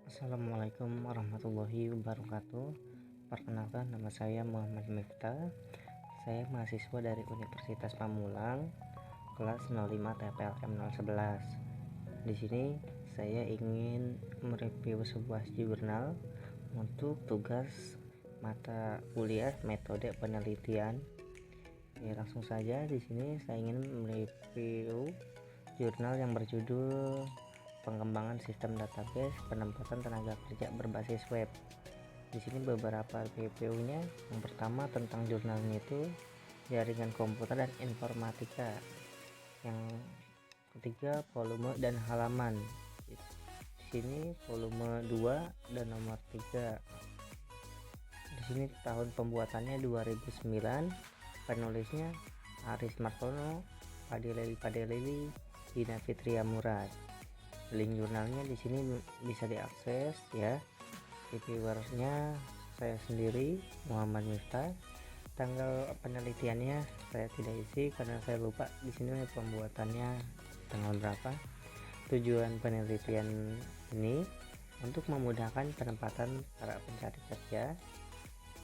Assalamualaikum warahmatullahi wabarakatuh. Perkenalkan, nama saya Muhammad Miftah. Saya mahasiswa dari Universitas Pamulang, kelas 05 TPLM 011. Di sini saya ingin mereview sebuah jurnal untuk tugas mata kuliah metode penelitian. Ya, langsung saja di sini saya ingin mereview jurnal yang berjudul Pengembangan Sistem Database Penempatan Tenaga Kerja Berbasis Web. Di sini beberapa review-nya. Yang pertama tentang jurnalnya itu jaringan komputer dan informatika. Yang ketiga volume dan halaman. Di sini volume 2 dan nomor 3. Di sini tahun pembuatannya 2009. Penulisnya Aris Martono, Padelili, Dina Fitria Murad. Link jurnalnya di sini bisa diakses ya. Reviewernya saya sendiri, Muhammad Miftah. Tanggal penelitiannya saya tidak isi karena saya lupa di sini pembuatannya tanggal berapa. Tujuan penelitian ini untuk memudahkan penempatan para pencari kerja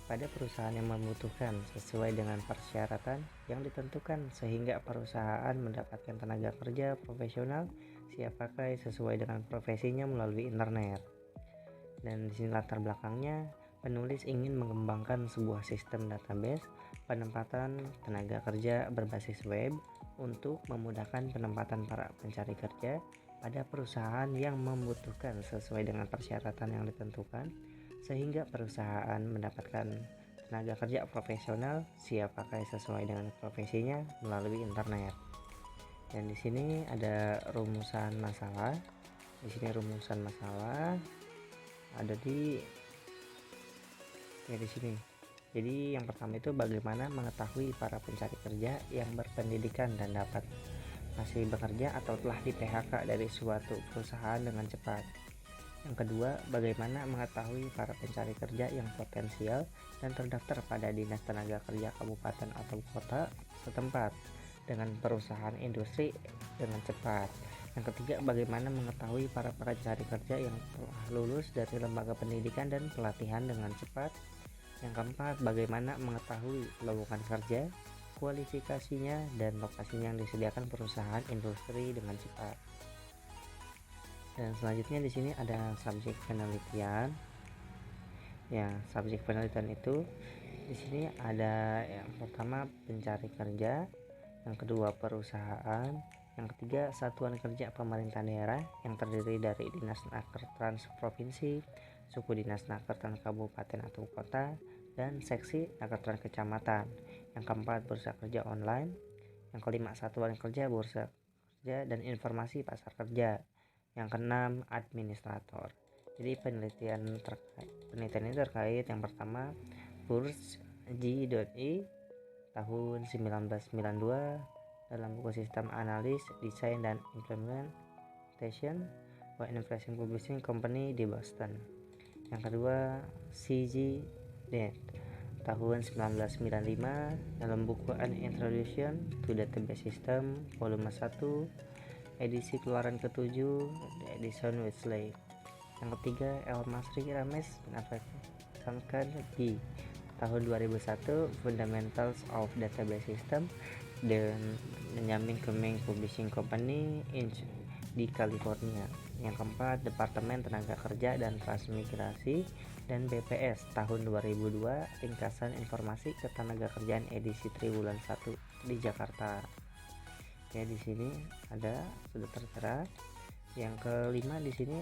pada perusahaan yang membutuhkan sesuai dengan persyaratan yang ditentukan, sehingga perusahaan mendapatkan tenaga kerja profesional siap pakai sesuai dengan profesinya melalui internet. Dan di sini latar belakangnya, penulis ingin mengembangkan sebuah sistem database penempatan tenaga kerja berbasis web untuk memudahkan penempatan para pencari kerja pada perusahaan yang membutuhkan sesuai dengan persyaratan yang ditentukan, sehingga perusahaan mendapatkan tenaga kerja profesional siap pakai sesuai dengan profesinya melalui internet. Dan di sini ada rumusan masalah. Di sini rumusan masalah ada di sini. Jadi yang pertama itu bagaimana mengetahui para pencari kerja yang berpendidikan dan dapat masih bekerja atau telah di PHK dari suatu perusahaan dengan cepat. Yang kedua, bagaimana mengetahui para pencari kerja yang potensial dan terdaftar pada Dinas Tenaga Kerja Kabupaten atau Kota setempat dengan perusahaan industri dengan cepat. Yang ketiga, bagaimana mengetahui para pencari kerja yang telah lulus dari lembaga pendidikan dan pelatihan dengan cepat. Yang keempat, bagaimana mengetahui lowongan kerja, kualifikasinya, dan lokasinya yang disediakan perusahaan industri dengan cepat. Dan selanjutnya di sini ada subjek penelitian. Ya, subjek penelitian itu di sini ada yang pertama pencari kerja, yang kedua perusahaan, yang ketiga satuan kerja pemerintah daerah yang terdiri dari dinas naker trans provinsi, suku dinas naker trans kabupaten atau kota, dan seksi naker trans kecamatan. Yang keempat bursa kerja online, yang kelima satuan kerja bursa kerja dan informasi pasar kerja. Yang keenam administrator. Jadi penelitian ini terkait yang pertama Burs G.I tahun 1992 dalam buku Sistem Analis, Desain dan Implementation by Information Publishing Company di Boston. Yang kedua CG Net tahun 1995 dalam buku An Introduction to Database System volume 1 edisi keluaran ke-7 Edison Wesley. Yang ketiga El Masri Rames menafsirkan B tahun 2001 Fundamentals of Database System dan Benjamin Cummings Publishing Company Inc. di California. Yang keempat Departemen Tenaga Kerja dan Transmigrasi dan BPS tahun 2002 ringkasan informasi ketenagakerjaan edisi triwulan 1 di Jakarta. Ya, di sini ada sudah tertera. Yang kelima di sini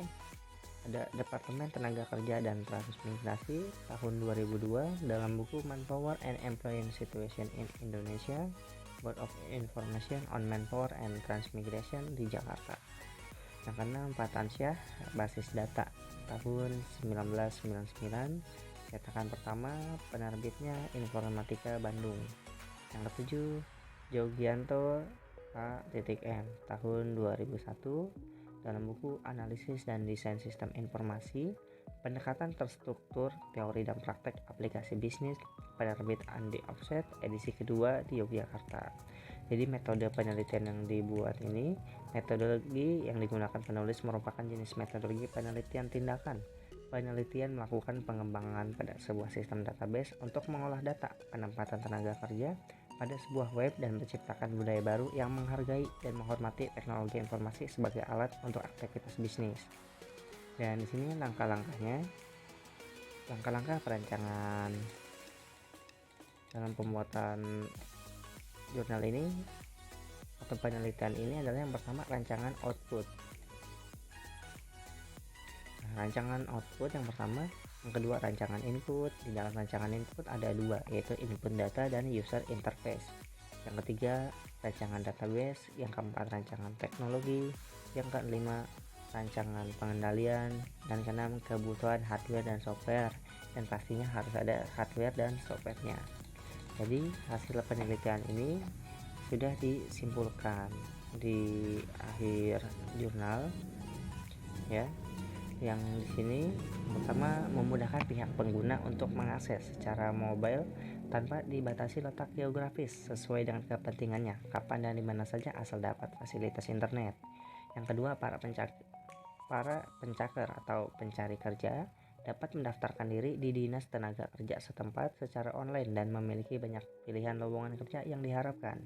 ada Departemen Tenaga Kerja dan Transmigrasi tahun 2002 dalam buku Manpower and Employment Situation in Indonesia, Board of Information on Manpower and Transmigration di Jakarta. Yang keenam Patansyah Basis Data tahun 1999, cetakan pertama, penerbitnya Informatika Bandung. Yang ketujuh Jogianto K.M. tahun 2001 dalam buku Analisis dan Desain Sistem Informasi, Pendekatan Terstruktur, Teori dan Praktek Aplikasi Bisnis, penerbit Andi Offset edisi kedua di Yogyakarta. Jadi metode penelitian yang dibuat ini Metodologi yang digunakan penulis merupakan jenis metodologi penelitian tindakan. Penelitian melakukan pengembangan pada sebuah sistem database untuk mengolah data penempatan tenaga kerja pada sebuah web dan menciptakan budaya baru yang menghargai dan menghormati teknologi informasi sebagai alat untuk aktivitas bisnis. Dan di sini langkah-langkahnya, langkah-langkah perancangan dalam pembuatan jurnal ini atau penelitian ini adalah yang pertama rancangan output. Rancangan output yang pertama, yang kedua rancangan input. Di dalam rancangan input ada dua, yaitu input data dan user interface. Yang ketiga rancangan database, yang keempat rancangan teknologi, yang kelima rancangan pengendalian, dan keenam kebutuhan hardware dan software, dan pastinya harus ada hardware dan softwarenya. Jadi hasil penelitian ini sudah disimpulkan di akhir jurnal ya. Yang di sini pertama memudahkan pihak pengguna untuk mengakses secara mobile tanpa dibatasi letak geografis sesuai dengan kepentingannya, kapan dan di mana saja asal dapat fasilitas internet. Yang kedua, para pencaker atau pencari kerja dapat mendaftarkan diri di Dinas Tenaga Kerja setempat secara online dan memiliki banyak pilihan lowongan kerja yang diharapkan.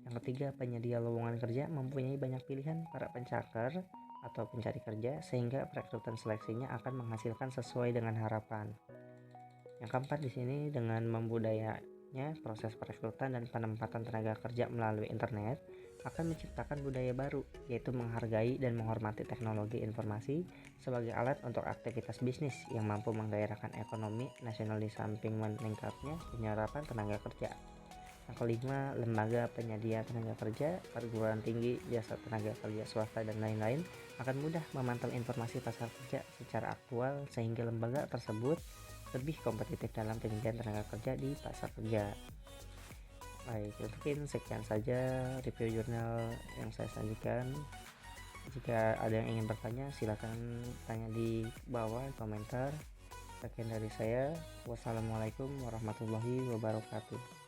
Yang ketiga, penyedia lowongan kerja mempunyai banyak pilihan para pencaker atau pencari kerja sehingga perekrutan seleksinya akan menghasilkan sesuai dengan harapan. Yang keempat di sini, dengan membudayanya proses perekrutan dan penempatan tenaga kerja melalui internet akan menciptakan budaya baru, yaitu menghargai dan menghormati teknologi informasi sebagai alat untuk aktivitas bisnis yang mampu menggairahkan ekonomi nasional di samping meningkatnya penyerapan tenaga kerja. Yang kelima, lembaga penyedia tenaga kerja, perguruan tinggi, jasa tenaga kerja swasta, dan lain-lain akan mudah memantau informasi pasar kerja secara aktual sehingga lembaga tersebut lebih kompetitif dalam penyediaan tenaga kerja di pasar kerja. Baik, mungkin sekian saja review jurnal yang saya sajikan. Jika ada yang ingin bertanya, silakan tanya di bawah komentar. Sekian dari saya. Wassalamualaikum warahmatullahi wabarakatuh.